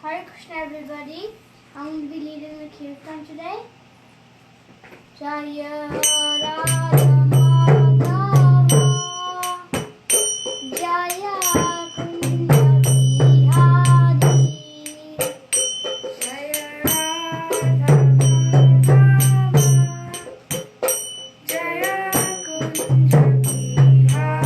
Hare Krishna, everybody. I'm going to be leading the kirtan today. Jaya Radha Madhava Jaya Kunda Bihari Jaya Radha Madhava Jaya Kunda Bihari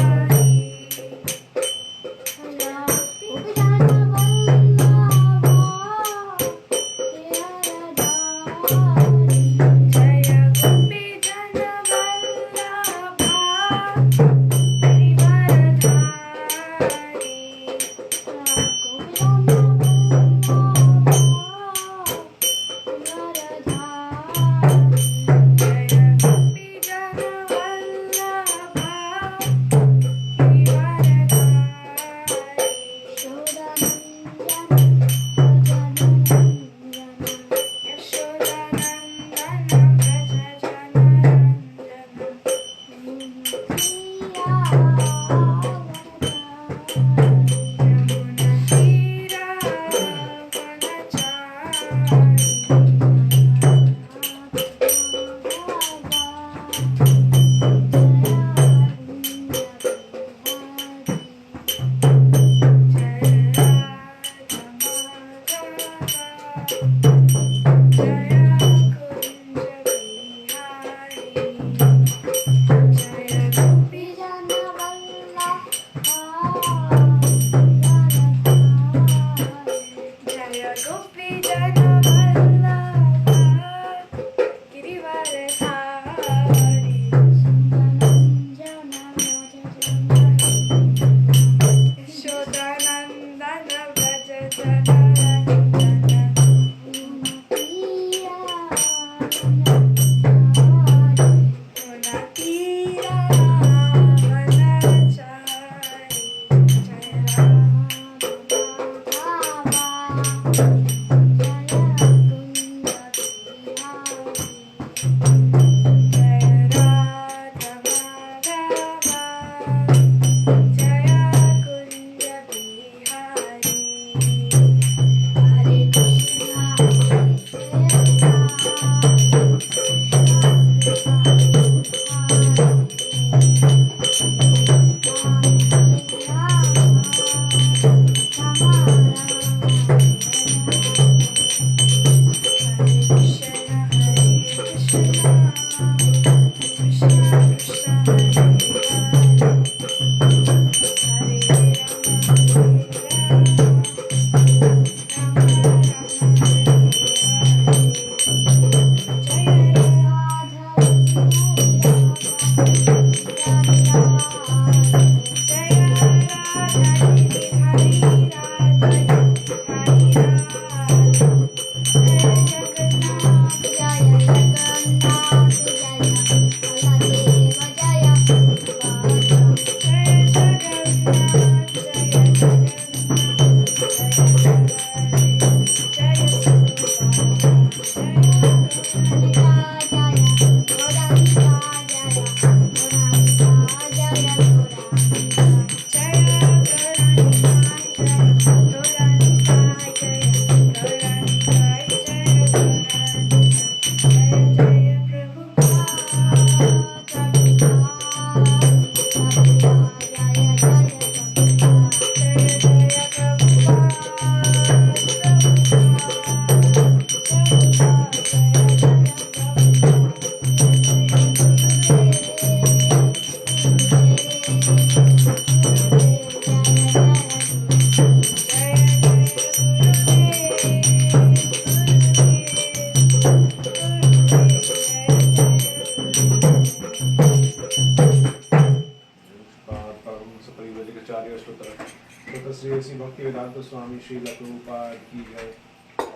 स्वामी श्री प्रभुपाद की जय।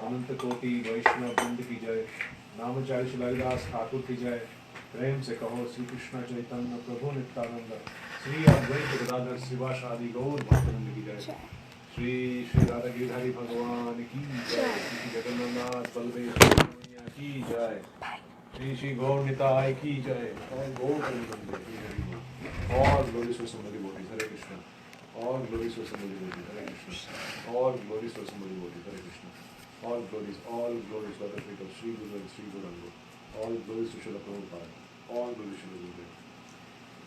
अनंत कोटि वैष्णव वृंद की जय। नामचार्य शिलादास ठाकुर की जय। प्रेम से कहो श्री कृष्ण चैतन्य प्रभु नित्यानंद श्री अद्वैत गदाधर शिवासादि गौर भक्तवृंद की जय। श्री श्री राधा गिरधारी भगवान की जय। श्री जगन्नाथ बलदेव की जय। श्री श्री गौर निताय की जय। और गौर और ग्लोरी सुसमति बोली हरे Krishna. All glories to somebody worthy. Hare Krishna. All glories to somebody worthy. Hare Krishna. All glories to the feet of Sri Guru and Sri Gauranga. All glories to Srila Prabhupada. All glories to Srila Gurudev.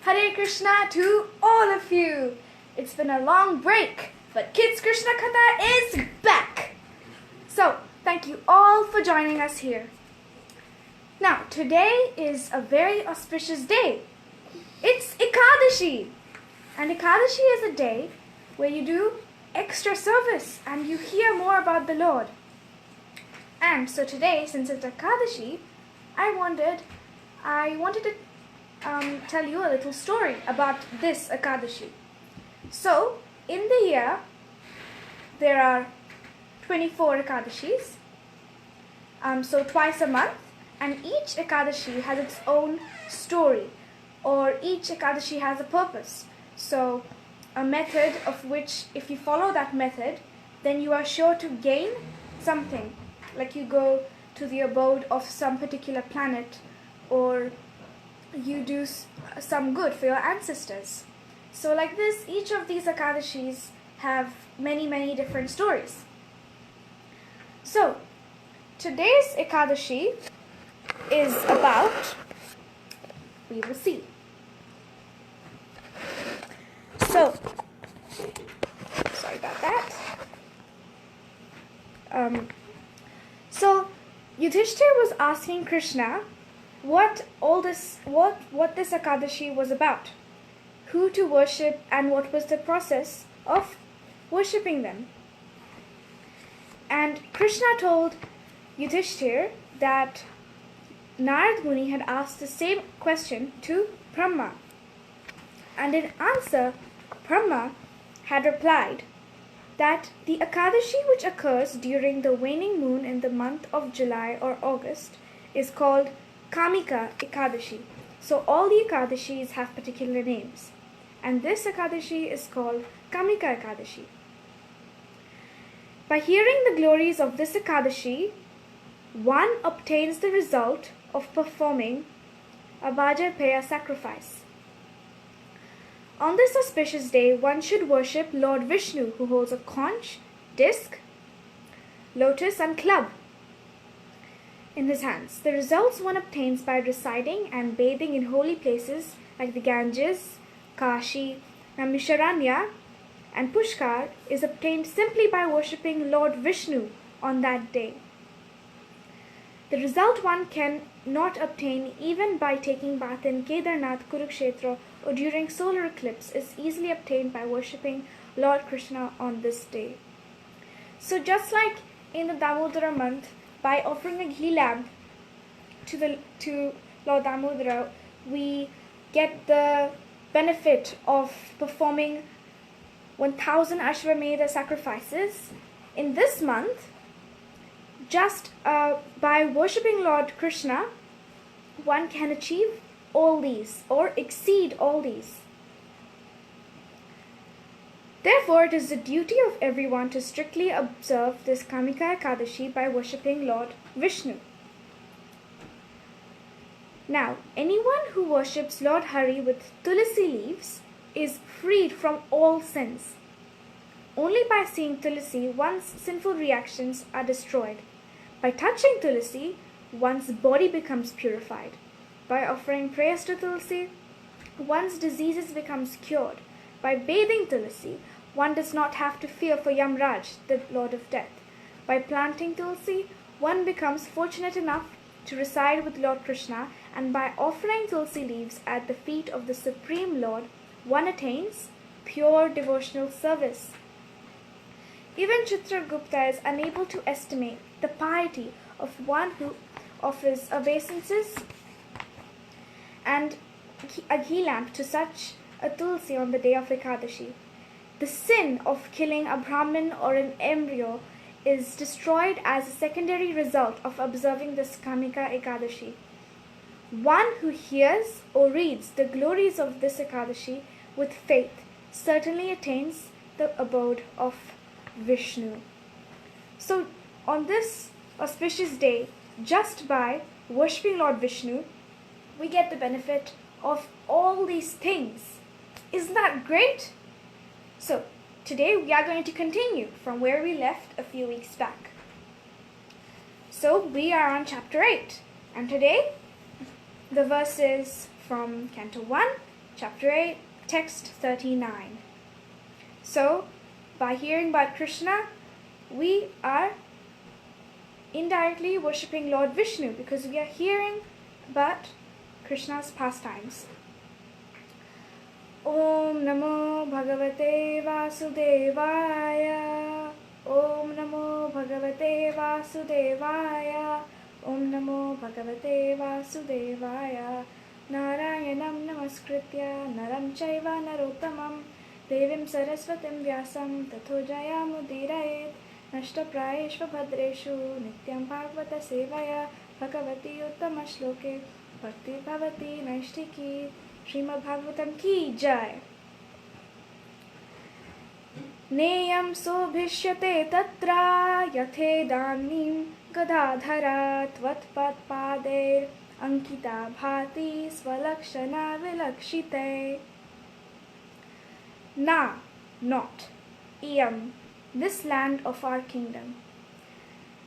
Hare Krishna to all of you. It's been a long break, but Kids Krishna Katha is back. So, thank you all for joining us here. Now, today is a very auspicious day. It's Ekadashi. And Ekadashi is a day where you do extra service and you hear more about the Lord. And so today, since it's Ekadashi, I wanted to tell you a little story about this Ekadashi. So, in the year, there are 24 Ekadashis, so twice a month, and each Ekadashi has its own story, or each Ekadashi has a purpose. So, a method of which, if you follow that method, then you are sure to gain something, like you go to the abode of some particular planet, or you do some good for your ancestors. So like this, each of these Ekadashis have many, many different stories. So, today's Ekadashi is about, we will see. So, sorry about that. So, Yudhishthir was asking Krishna what this Ekadashi was about, who to worship, and what was the process of worshipping them. And Krishna told Yudhishthir that Narad Muni had asked the same question to Brahma. And in answer, Brahma had replied that the Ekadashi which occurs during the waning moon in the month of July or August is called Kamika Ekadashi. So all the Ekadashis have particular names. And this Ekadashi is called Kamika Ekadashi. By hearing the glories of this Ekadashi, one obtains the result of performing a Vajrapaya sacrifice. On this auspicious day, one should worship Lord Vishnu, who holds a conch, disc, lotus and club in his hands. The results one obtains by residing and bathing in holy places like the Ganges, Kashi, Namisharanya and Pushkar is obtained simply by worshipping Lord Vishnu on that day. The result one can not obtain even by taking bath in Kedarnath, Kurukshetra or during solar eclipse is easily obtained by worshipping Lord Krishna on this day. So just like in the Damodara month, by offering a ghee lamp to Lord Damodara, we get the benefit of performing 1000 Ashwamedha sacrifices. In this month, just by worshipping Lord Krishna, one can achieve all these or exceed all these. Therefore, it is the duty of everyone to strictly observe this Kamika Ekadashi by worshipping Lord Vishnu. Now, anyone who worships Lord Hari with tulsi leaves is freed from all sins. Only by seeing tulsi, one's sinful reactions are destroyed. By touching tulsi, one's body becomes purified. By offering prayers to tulsi, one's diseases becomes cured. By bathing tulsi, one does not have to fear for Yamraj, the Lord of Death. By planting tulsi, one becomes fortunate enough to reside with Lord Krishna, and by offering tulsi leaves at the feet of the Supreme Lord, one attains pure devotional service. Even Chitragupta is unable to estimate the piety of one who offers obeisances and a ghee lamp to such a tulsi on the day of Ekadashi. The sin of killing a Brahmin or an embryo is destroyed as a secondary result of observing this Kamika Ekadashi. One who hears or reads the glories of this Ekadashi with faith certainly attains the abode of Vishnu. So, on this auspicious day, just by worshipping Lord Vishnu, we get the benefit of all these things. Isn't that great? So, today we are going to continue from where we left a few weeks back. So, we are on chapter 8, and today the verse is from Canto 1, chapter 8, text 39. So, by hearing about Krishna, we are indirectly worshipping Lord Vishnu because we are hearing about Krishna's pastimes. Om Namo Bhagavate Vasudevaya. Om Namo Bhagavate Vasudevaya. Om Namo Bhagavate Vasudevaya. Narayanam Namaskritya Naram Chaiva Narottamam Devim Saraswatim Vyasam Tatho Jayamudirayet Nashtaprayeshva Bhadreshu Nityam Bhagavata Sevaya Bhagavati Uttama Shloke Bhakti Bhavati Naishtiki Srimad Bhagavatam ki jai. Neyam sobhishyate tatra yathe danim gadadhara tvatpat pader ankita bhati svalakshana vilakshite. Na, not, iyam, this land of our kingdom.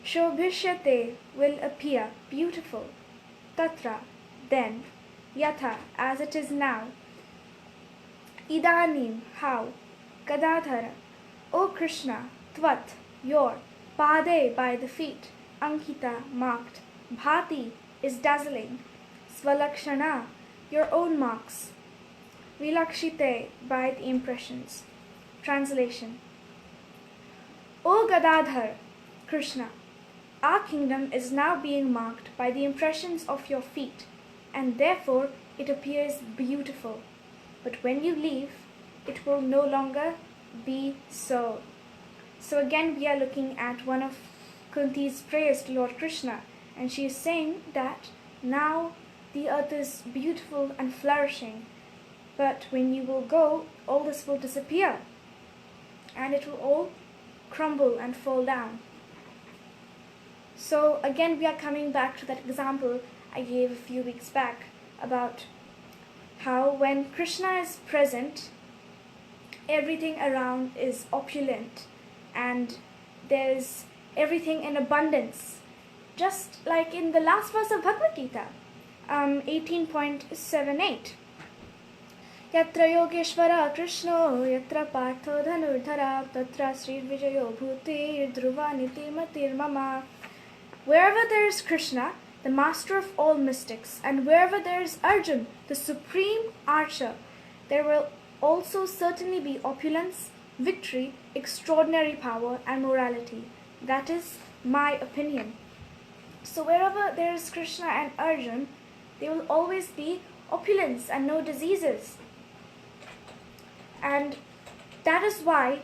Shobhishyate, will appear, beautiful. Tatra, then. Yatha, as it is now. Idanim, how. Gadadhara, O Krishna, Tvat, your. Pade, by the feet. Ankita, marked. Bhati, is dazzling. Svalakshana, your own marks. Vilakshite, by the impressions. Translation. O Gadadhar, Krishna, our kingdom is now being marked by the impressions of your feet, and therefore it appears beautiful. But when you leave, it will no longer be so. So again we are looking at one of Kunti's prayers to Lord Krishna, and she is saying that now the earth is beautiful and flourishing, but when you will go, all this will disappear, and it will all crumble and fall down. So again we are coming back to that example I gave a few weeks back about how when Krishna is present, everything around is opulent and there's everything in abundance. Just like in the last verse of Bhagavad Gita, 18.78. Yatra Yogeshwara Krishno, Yatra Partho Dhanurdhara, Tatra Sri Vijayo Bhuti, Dhruva Niti Matir Mama. Wherever there is Krishna, the master of all mystics, and wherever there is Arjun, the supreme archer, there will also certainly be opulence, victory, extraordinary power, and morality. That is my opinion. So wherever there is Krishna and Arjun, there will always be opulence and no diseases. And that is why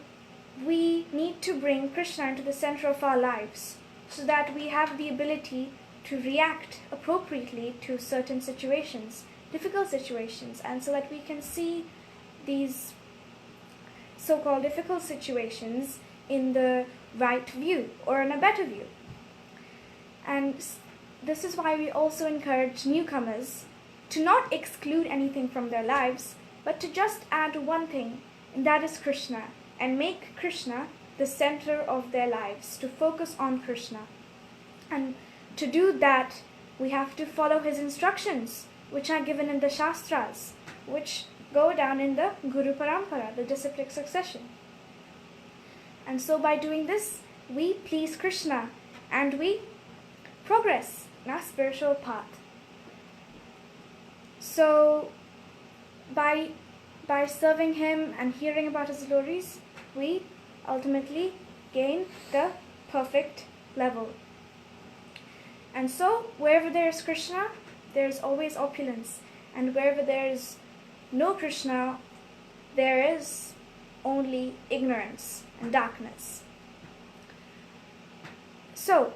we need to bring Krishna into the center of our lives, so that we have the ability to react appropriately to certain situations, difficult situations, and so that we can see these so-called difficult situations in the right view or in a better view. And this is why we also encourage newcomers to not exclude anything from their lives, but to just add one thing, and that is Krishna, and make Krishna the center of their lives, to focus on Krishna. And to do that, we have to follow his instructions, which are given in the Shastras, which go down in the Guru Parampara, the disciplic succession. And so by doing this, we please Krishna and we progress in our spiritual path. So by serving him and hearing about his glories, we ultimately gain the perfect level. And so wherever there is Krishna, there is always opulence, and wherever there is no Krishna, there is only ignorance and darkness. So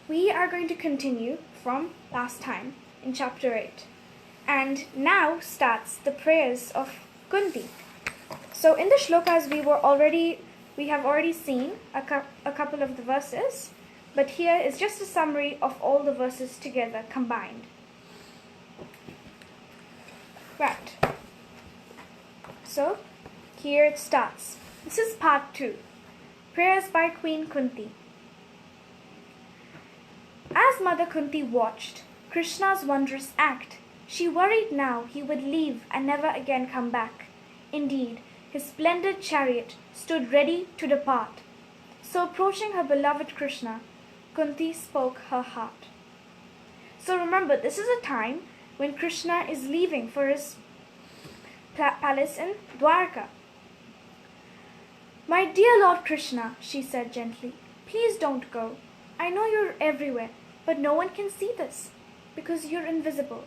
we are going to continue from last time in chapter 8, and now starts the prayers of Kunti. So in the shlokas we have already seen a couple of the verses, but here is just a summary of all the verses together combined. Right. So, here it starts. This is part 2. Prayers by Queen Kunti. As Mother Kunti watched Krishna's wondrous act, she worried now he would leave and never again come back. Indeed, his splendid chariot stood ready to depart. So approaching her beloved Krishna, Kunti spoke her heart. So remember, this is a time when Krishna is leaving for his palace in Dwarka. My dear Lord Krishna, she said gently, please don't go. I know you're everywhere, but no one can see this because you're invisible.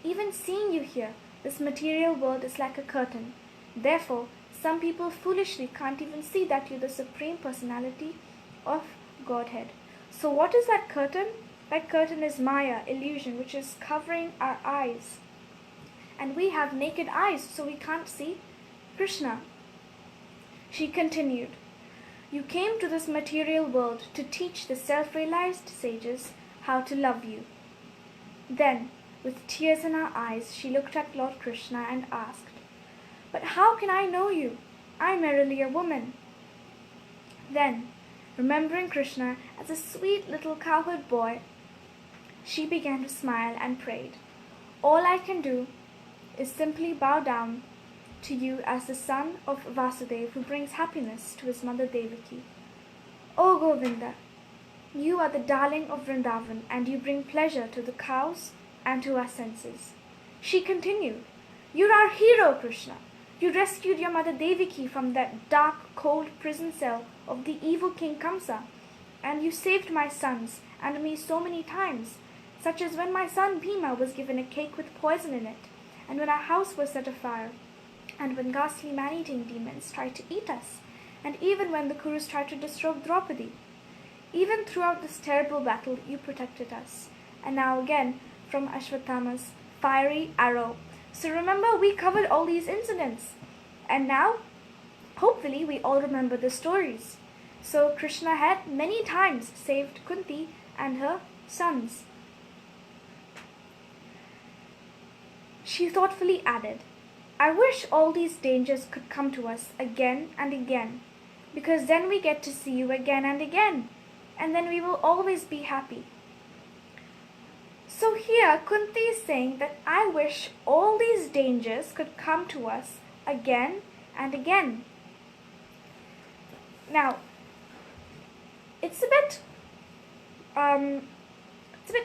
Even seeing you here, this material world is like a curtain. Therefore, some people foolishly can't even see that you're the Supreme Personality of Godhead. So what is that curtain? That curtain is Maya, illusion, which is covering our eyes. And we have naked eyes, so we can't see Krishna. She continued, you came to this material world to teach the self-realized sages how to love you. Then, with tears in her eyes, she looked at Lord Krishna and asked, but how can I know you? I'm merely a woman. Then, remembering Krishna as a sweet little cowherd boy, she began to smile and prayed, all I can do is simply bow down to you as the son of Vasudeva who brings happiness to his mother Devaki. O Govinda, you are the darling of Vrindavan and you bring pleasure to the cows and to our senses. She continued, you're our hero, Krishna. You rescued your mother Devaki from that dark, cold prison cell of the evil King Kamsa, and you saved my sons and me so many times, such as when my son Bhima was given a cake with poison in it, and when our house was set afire, and when ghastly man-eating demons tried to eat us, and even when the Kurus tried to destroy Draupadi. Even throughout this terrible battle, you protected us. And now again, from Ashwatthama's fiery arrow. So remember, we covered all these incidents. And now, hopefully, we all remember the stories. So Krishna had many times saved Kunti and her sons. She thoughtfully added, I wish all these dangers could come to us again and again, because then we get to see you again and again, and then we will always be happy. So here Kunti is saying that I wish all these dangers could come to us again and again. Now, it's a bit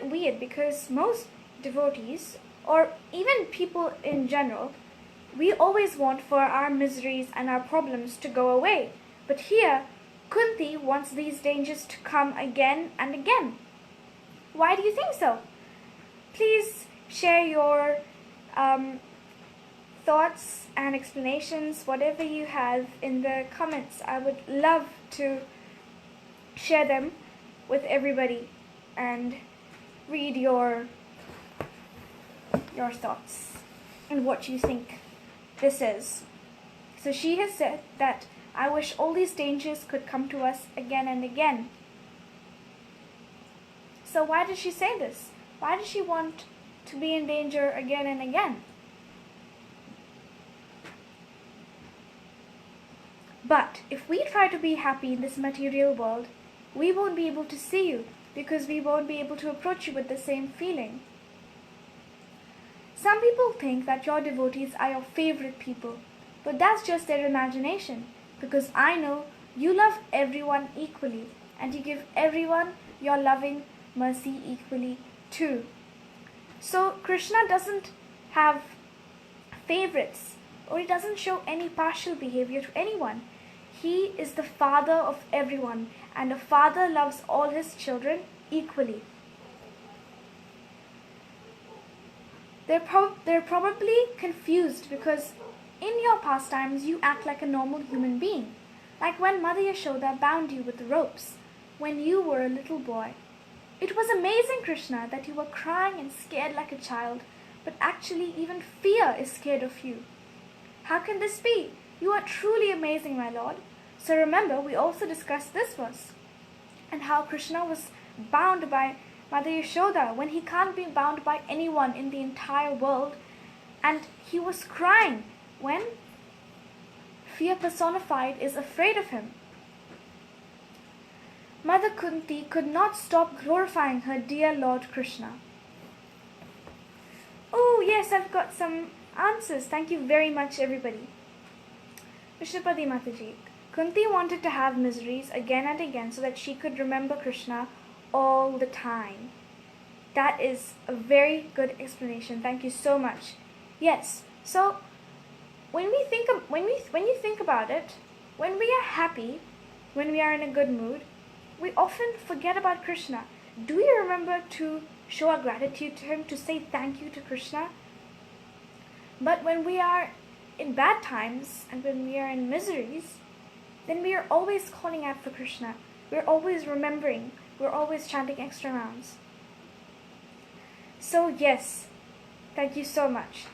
weird because most devotees, or even people in general, we always want for our miseries and our problems to go away. But here, Kunti wants these dangers to come again and again. Why do you think so? Please share your thoughts and explanations, whatever you have, in the comments. I would love to share them with everybody and read your thoughts and what you think this is. So she has said that I wish all these dangers could come to us again and again. So why did she say this? Why does she want to be in danger again and again? But if we try to be happy in this material world, we won't be able to see you because we won't be able to approach you with the same feeling. Some people think that your devotees are your favorite people, but that's just their imagination, because I know you love everyone equally and you give everyone your loving mercy equally too. So Krishna doesn't have favorites, or he doesn't show any partial behavior to anyone. He is the father of everyone, and a father loves all his children equally. They're probably confused because in your pastimes you act like a normal human being, like when Mother Yashoda bound you with the ropes when you were a little boy. It was amazing, Krishna, that you were crying and scared like a child, but actually even fear is scared of you. How can this be? You are truly amazing, my Lord. So remember, we also discussed this verse, and how Krishna was bound by Mother Yashoda when he can't be bound by anyone in the entire world, and he was crying when fear personified, is afraid of him. Mother Kunti could not stop glorifying her dear Lord Krishna. Oh yes, I've got some answers. Thank you very much, everybody. Vishnupati Mataji. Kunti wanted to have miseries again and again so that she could remember Krishna all the time. That is a very good explanation. Thank you so much. Yes. So when you think about it, when we are happy, when we are in a good mood, we often forget about Krishna. Do we remember to show our gratitude to him, to say thank you to Krishna? But when we are in bad times and when we are in miseries, then we are always calling out for Krishna. We're always remembering. We're always chanting extra rounds. So yes, thank you so much.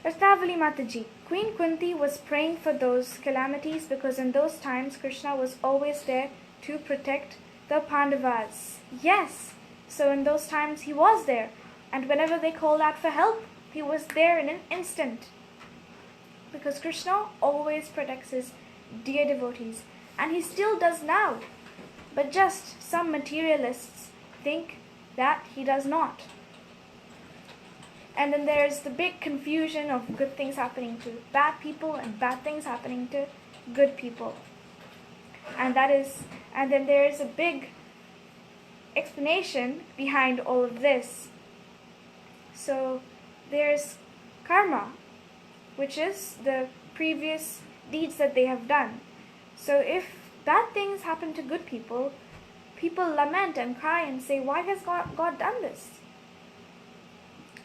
Ratnavali Mataji. Queen Kunti was praying for those calamities because in those times Krishna was always there to protect the Pandavas. Yes, so in those times he was there, and whenever they called out for help, he was there in an instant. Because Krishna always protects his dear devotees, and he still does now. But just some materialists think that he does not. And then there's the big confusion of good things happening to bad people and bad things happening to good people. And then there's a big explanation behind all of this. So there's karma, which is the previous deeds that they have done. So if bad things happen to good people, people lament and cry and say, why has God done this?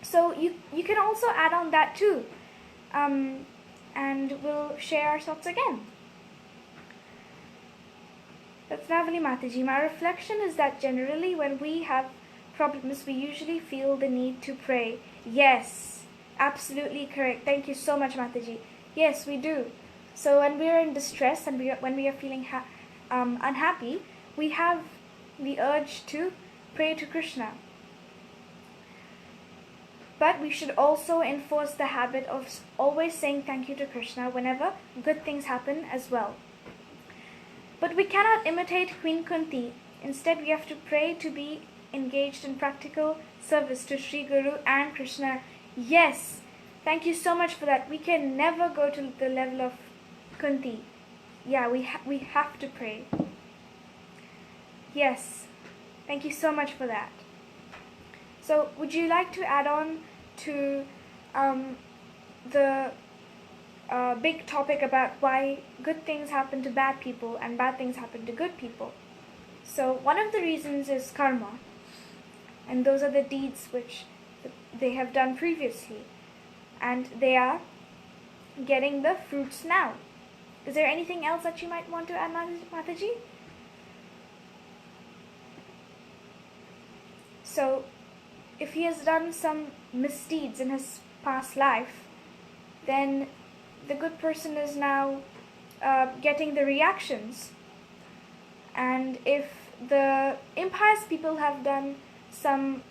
So you can also add on that too. And we'll share our thoughts again. Ratnavali Mataji, my reflection is that generally when we have problems, we usually feel the need to pray. Yes, absolutely correct. Thank you so much, Mataji. Yes, we do. So when we are in distress and when we are feeling unhappy, we have the urge to pray to Krishna. But we should also enforce the habit of always saying thank you to Krishna whenever good things happen as well. But we cannot imitate Queen Kunti. Instead, we have to pray to be engaged in practical service to Sri Guru and Krishna. Yes, thank you so much for that. We can never go to the level of Kunti. Yeah, we have to pray. Yes, thank you so much for that. So, would you like to add on to the big topic about why good things happen to bad people and bad things happen to good people? So, one of the reasons is karma, and those are the deeds which they have done previously, and they are getting the fruits now. Is there anything else that you might want to add, Mataji? So, if he has done some misdeeds in his past life, then the good person is now getting the reactions. And if the impious people have done some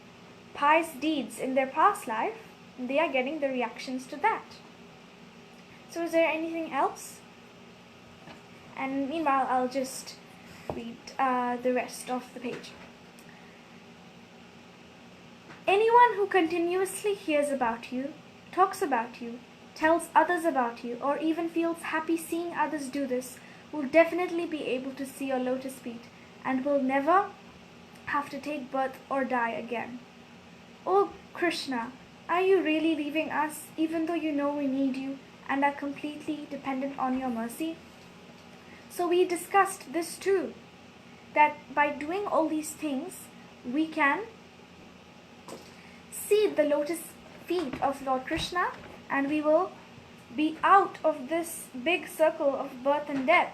pious deeds in their past life, they are getting the reactions to that. So is there anything else? And meanwhile, I'll just read the rest of the page. Anyone who continuously hears about you, talks about you, tells others about you, or even feels happy seeing others do this, will definitely be able to see your lotus feet and will never have to take birth or die again. Oh Krishna, are you really leaving us even though you know we need you and are completely dependent on your mercy? So we discussed this too, that by doing all these things, we can see the lotus feet of Lord Krishna and we will be out of this big circle of birth and death.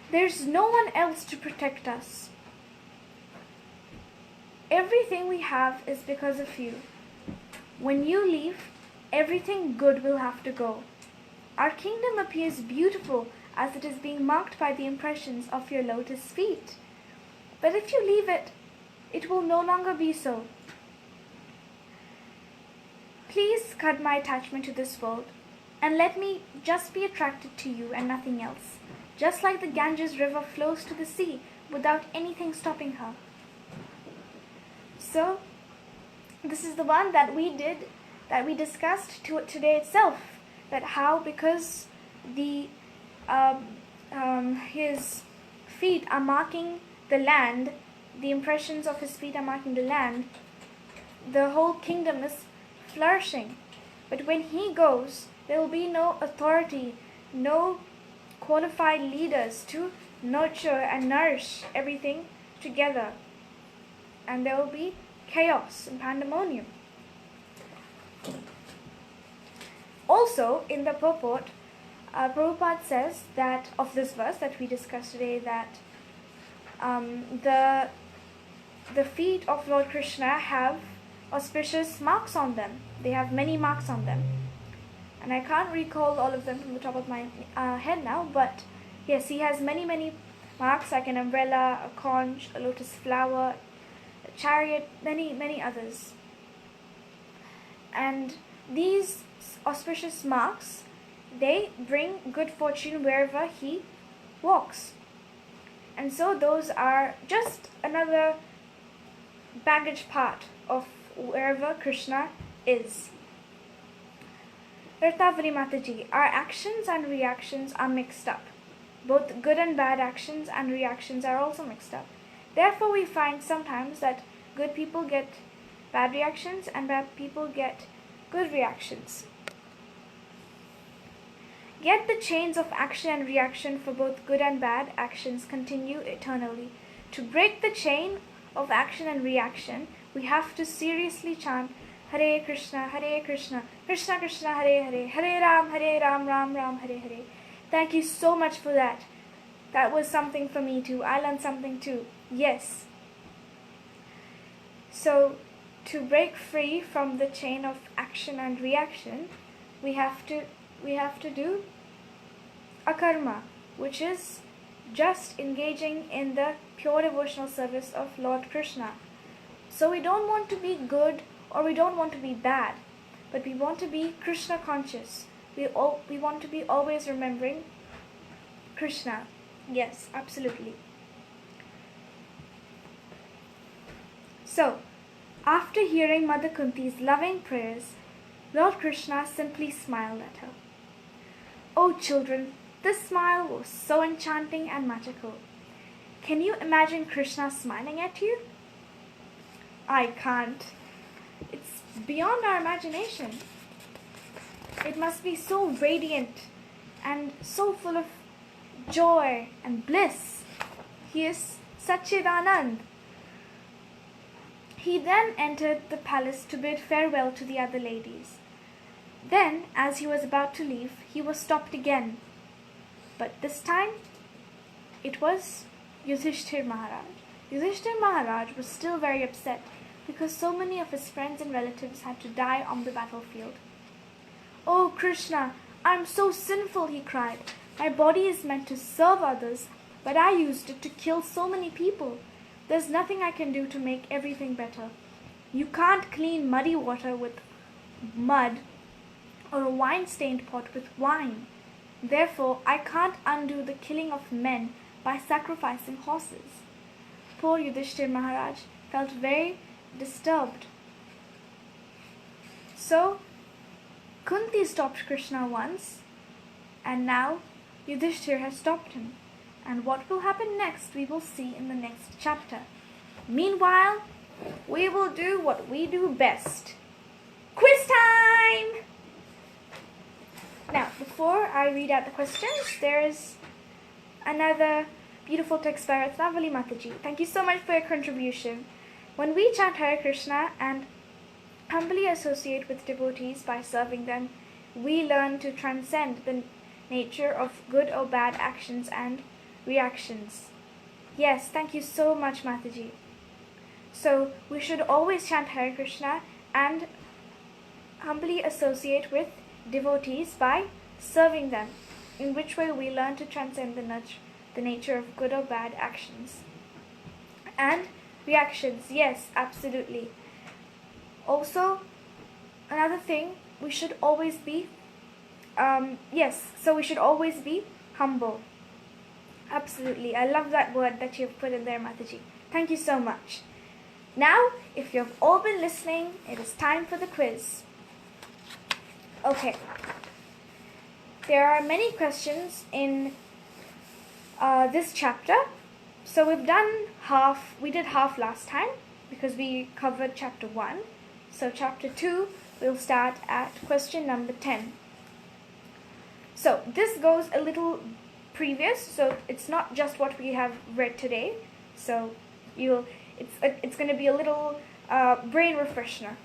There's no one else to protect us. Everything we have is because of you. When you leave, everything good will have to go. Our kingdom appears beautiful as it is being marked by the impressions of your lotus feet. But if you leave it, it will no longer be so. Please cut my attachment to this world. and let me just be attracted to you and nothing else, just like the Ganges river flows to the sea without anything stopping her. So, this is the one that we discussed today itself, that how because his feet are marking the land, the impressions of his feet are marking the land, the whole kingdom is flourishing. But when he goes, there will be no authority, no qualified leaders to nurture and nourish everything together. And there will be chaos and pandemonium. Also, in the purport, Prabhupada says that, of this verse that we discussed today, that the feet of Lord Krishna have auspicious marks on them. They have many marks on them. And I can't recall all of them from the top of my head now, but yes, he has many, many marks, like an umbrella, a conch, a lotus flower, a chariot, many, many others. And these auspicious marks, they bring good fortune wherever he walks. And so those are just another baggage part of wherever Krishna is. Rathavali Mataji, our actions and reactions are mixed up. Both good and bad actions and reactions are also mixed up. Therefore, we find sometimes that good people get bad reactions and bad people get good reactions. Yet the chains of action and reaction for both good and bad actions continue eternally. To break the chain of action and reaction, we have to seriously chant Hare Krishna, Krishna Krishna, Hare Hare, Hare Ram, Ram Ram, Hare Hare. Thank you so much for that. That was something for me too. I learned something too. Yes. So, to break free from the chain of action and reaction, we have to do akarma, which is just engaging in the pure devotional service of Lord Krishna. So we don't want to be good or we don't want to be bad, but we want to be Krishna conscious. We want to be always remembering Krishna. Yes, absolutely. So, after hearing Mother Kunti's loving prayers, Lord Krishna simply smiled at her. Oh children, this smile was so enchanting and magical. Can you imagine Krishna smiling at you? I can't. It's beyond our imagination. It must be so radiant and so full of joy and bliss. He is Satchidanand. He then entered the palace to bid farewell to the other ladies. Then, as he was about to leave, he was stopped again. But this time, it was Yudhishthir Maharaj. Yudhishthir Maharaj was still very upset because so many of his friends and relatives had to die on the battlefield. Oh Krishna, I am so sinful, he cried. My body is meant to serve others, but I used it to kill so many people. There's nothing I can do to make everything better. You can't clean muddy water with mud or a wine-stained pot with wine. Therefore, I can't undo the killing of men by sacrificing horses. Poor Yudhishthir Maharaj felt very disturbed. So, Kunti stopped Krishna once, and now Yudhishthir has stopped him. And what will happen next, we will see in the next chapter. Meanwhile, we will do what we do best. Quiz time! Now, before I read out the questions, there is another beautiful text by Ratnavali Mataji. Thank you so much for your contribution. When we chant Hare Krishna and humbly associate with devotees by serving them, we learn to transcend the nature of good or bad actions and reactions. Yes, thank you so much, Mataji. So, we should always chant Hare Krishna and humbly associate with devotees by serving them, in which way we learn to transcend the nature of good or bad actions. And reactions, yes, absolutely. Also, another thing, we should always be yes, so we should always be humble. Absolutely. I love that word that you've put in there, Mataji. Thank you so much. Now, if you've all been listening, it is time for the quiz. Okay. There are many questions in this chapter. So we did half last time because we covered chapter 1. So chapter 2, we'll start at question number 10. So this goes a little previous, so it's not just what we have read today. So it's going to be a little brain refresher.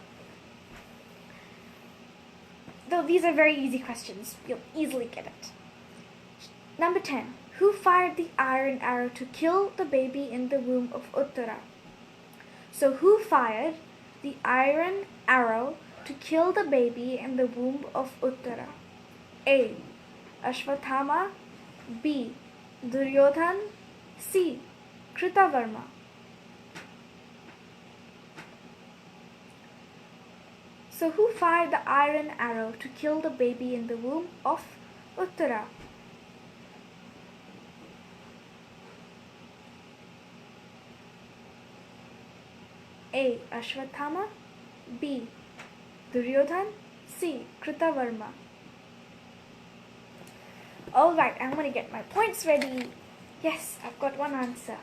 Though these are very easy questions, you'll easily get it. Number 10. Who fired the iron arrow to kill the baby in the womb of Uttara? So who fired the iron arrow to kill the baby in the womb of Uttara? A. Ashwathama. B. Duryodhan. C. Kritavarma. So who fired the iron arrow to kill the baby in the womb of Uttara? A. Ashwathama. B. Duryodhan. C. Kritavarma. Alright, I'm going to get my points ready. Yes, I've got one answer.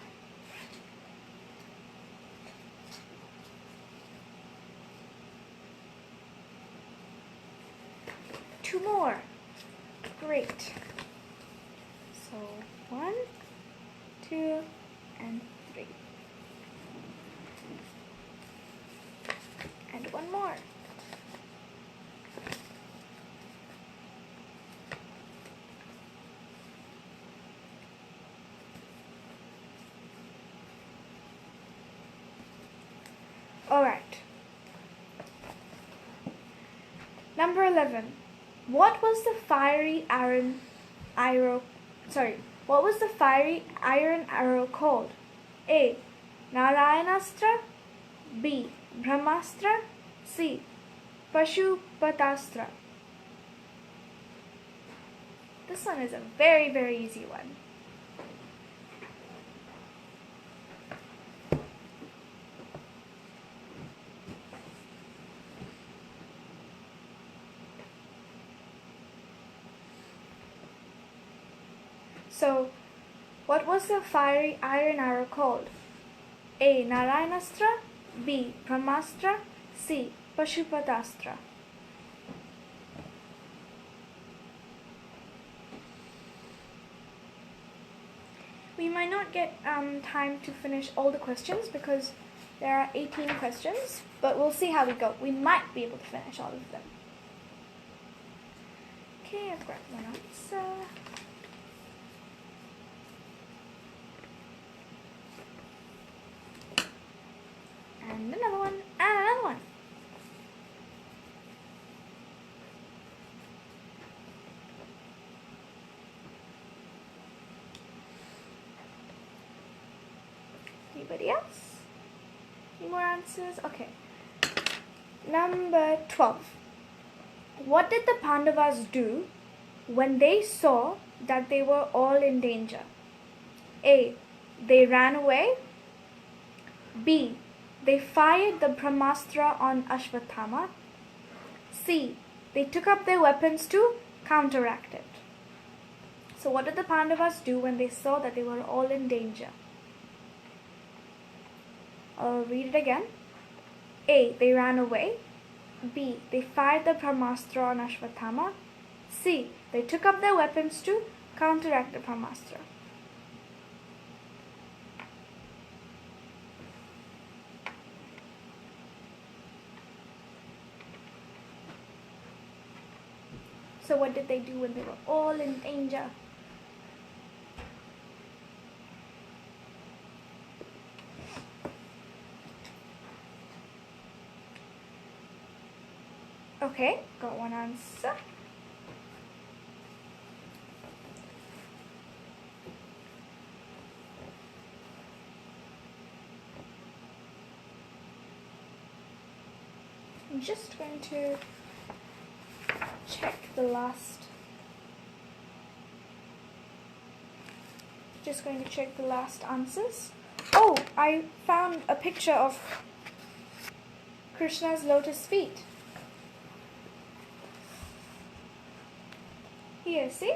Two more. Great. So 1, 2, and 3. And one more. Alright. Number 11. What was the fiery iron arrow called? A. Narayanastra. B. Brahmastra. C. Pashupatastra. This one is a very, very easy one. So, what was the fiery iron arrow called? A. Narayanastra. B. Brahmastra. C. Pashupatastra. We might not get time to finish all the questions because there are 18 questions, but we'll see how we go. We might be able to finish all of them. Okay, I've got one answer. And another one, and another one. Anybody else? Any more answers? Okay. Number 12. What did the Pandavas do when they saw that they were all in danger? A. They ran away. B. They fired the Brahmastra on Ashwathama. C. They took up their weapons to counteract it. So what did the Pandavas do when they saw that they were all in danger? I'll read it again. A. They ran away. B. They fired the Brahmastra on Ashwathama. C. They took up their weapons to counteract the Brahmastra. So what did they do when they were all in danger? Okay, got one answer. I'm just going to check the last Just going to check the last answers. Oh, I found a picture of Krishna's lotus feet. Here, see?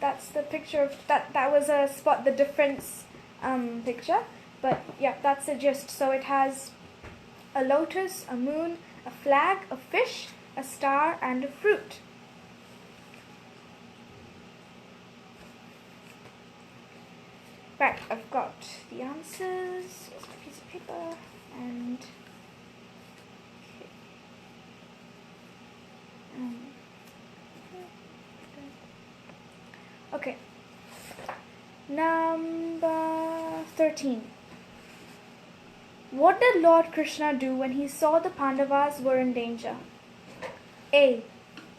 That's the picture of that. That was a spot the difference picture. But yeah, that's the gist. So it has a lotus, a moon, a flag, a fish, a star, and a fruit. Right, I've got the answers. Here's my piece of paper and okay. Number 13. What did Lord Krishna do when he saw the Pandavas were in danger? A.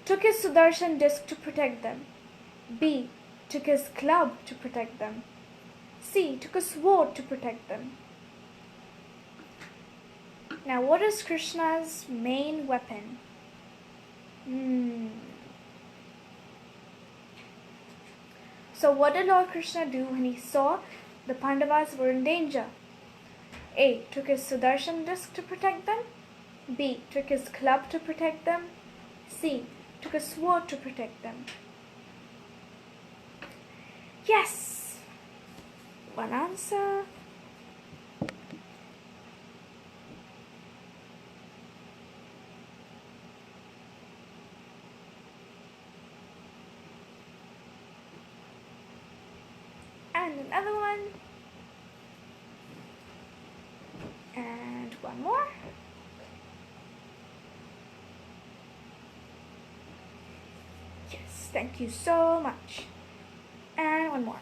Took his Sudarshan disc to protect them. B. Took his club to protect them. C. Took a sword to protect them. Now, what is Krishna's main weapon? So, what did Lord Krishna do when he saw the Pandavas were in danger? A. Took his Sudarshan disc to protect them. B. Took his club to protect them. C. Took a sword to protect them. Yes! One answer. And another one. And one more. Yes, thank you so much. And one more.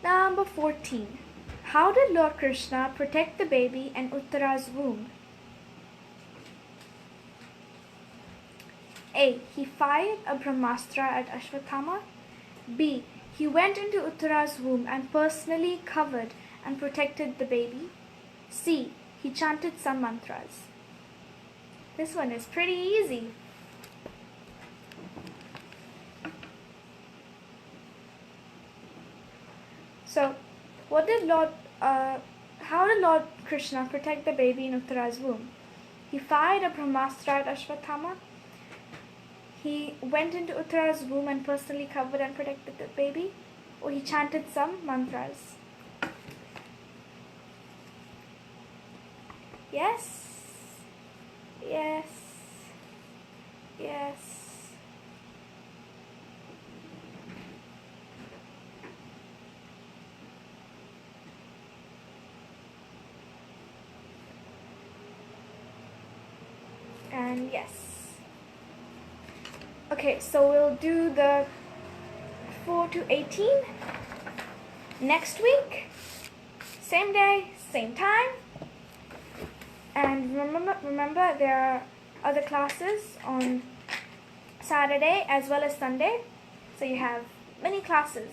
Number 14. How did Lord Krishna protect the baby in Uttara's womb? A. He fired a Brahmastra at Ashwatthama. B. He went into Uttara's womb and personally covered and protected the baby. C. He chanted some mantras. This one is pretty easy. So, how did Lord Krishna protect the baby in Uttara's womb? He fired a Brahmastra at Ashwatthama. He went into Uttara's womb and personally covered and protected the baby. Or he chanted some mantras. Yes. Yes. Yes. And yes. Okay, so we'll do the 4 to 18 next week. Same day, same time. And remember there are other classes on Saturday as well as Sunday. So you have many classes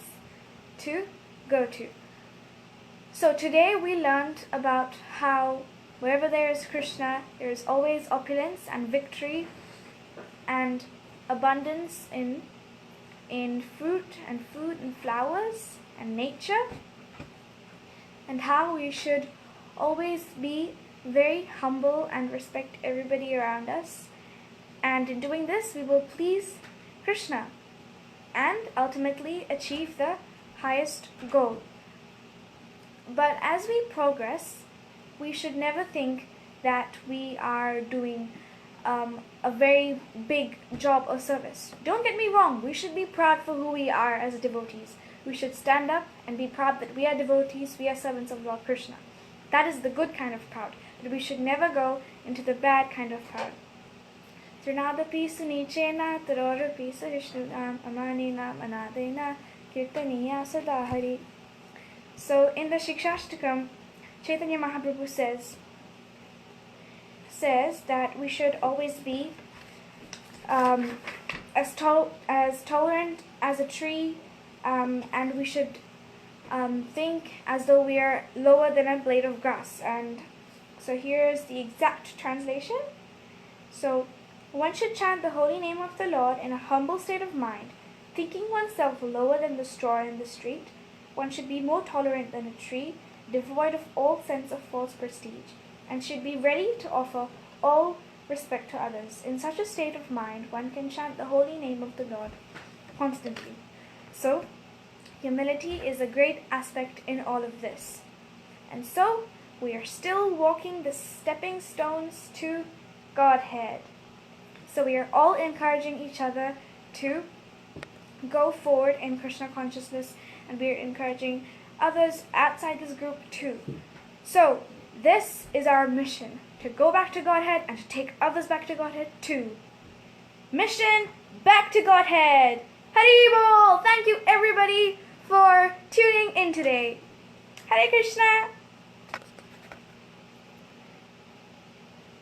to go to. So today we learned about how wherever there is Krishna, there is always opulence and victory and abundance in fruit and food and flowers and nature, and how we should always be very humble and respect everybody around us. And in doing this, we will please Krishna and ultimately achieve the highest goal. But as we progress, we should never think that we are doing a very big job or service. Don't get me wrong, we should be proud for who we are as devotees. We should stand up and be proud that we are devotees, we are servants of Lord Krishna. That is the good kind of proud. But we should never go into the bad kind of proud. Trinadapi sunichena tarorapi sahishnudam amanina manadena kirtaniya sadahari. So in the Shikshashtakam, Chaitanya Mahaprabhu says that we should always be as tolerant as a tree, and we should think as though we are lower than a blade of grass. And so here's the exact translation. So, one should chant the holy name of the Lord in a humble state of mind, thinking oneself lower than the straw in the street. One should be more tolerant than a tree, devoid of all sense of false prestige, and should be ready to offer all respect to others. In such a state of mind, one can chant the holy name of the Lord constantly. So, humility is a great aspect in all of this. And so, we are still walking the stepping stones to Godhead. So we are all encouraging each other to go forward in Krishna consciousness, and we are encouraging others outside this group too. So this is our mission, to go back to Godhead and to take others back to Godhead too. Mission back to Godhead. Hari Bol! Thank you everybody for tuning in today. Hare Krishna!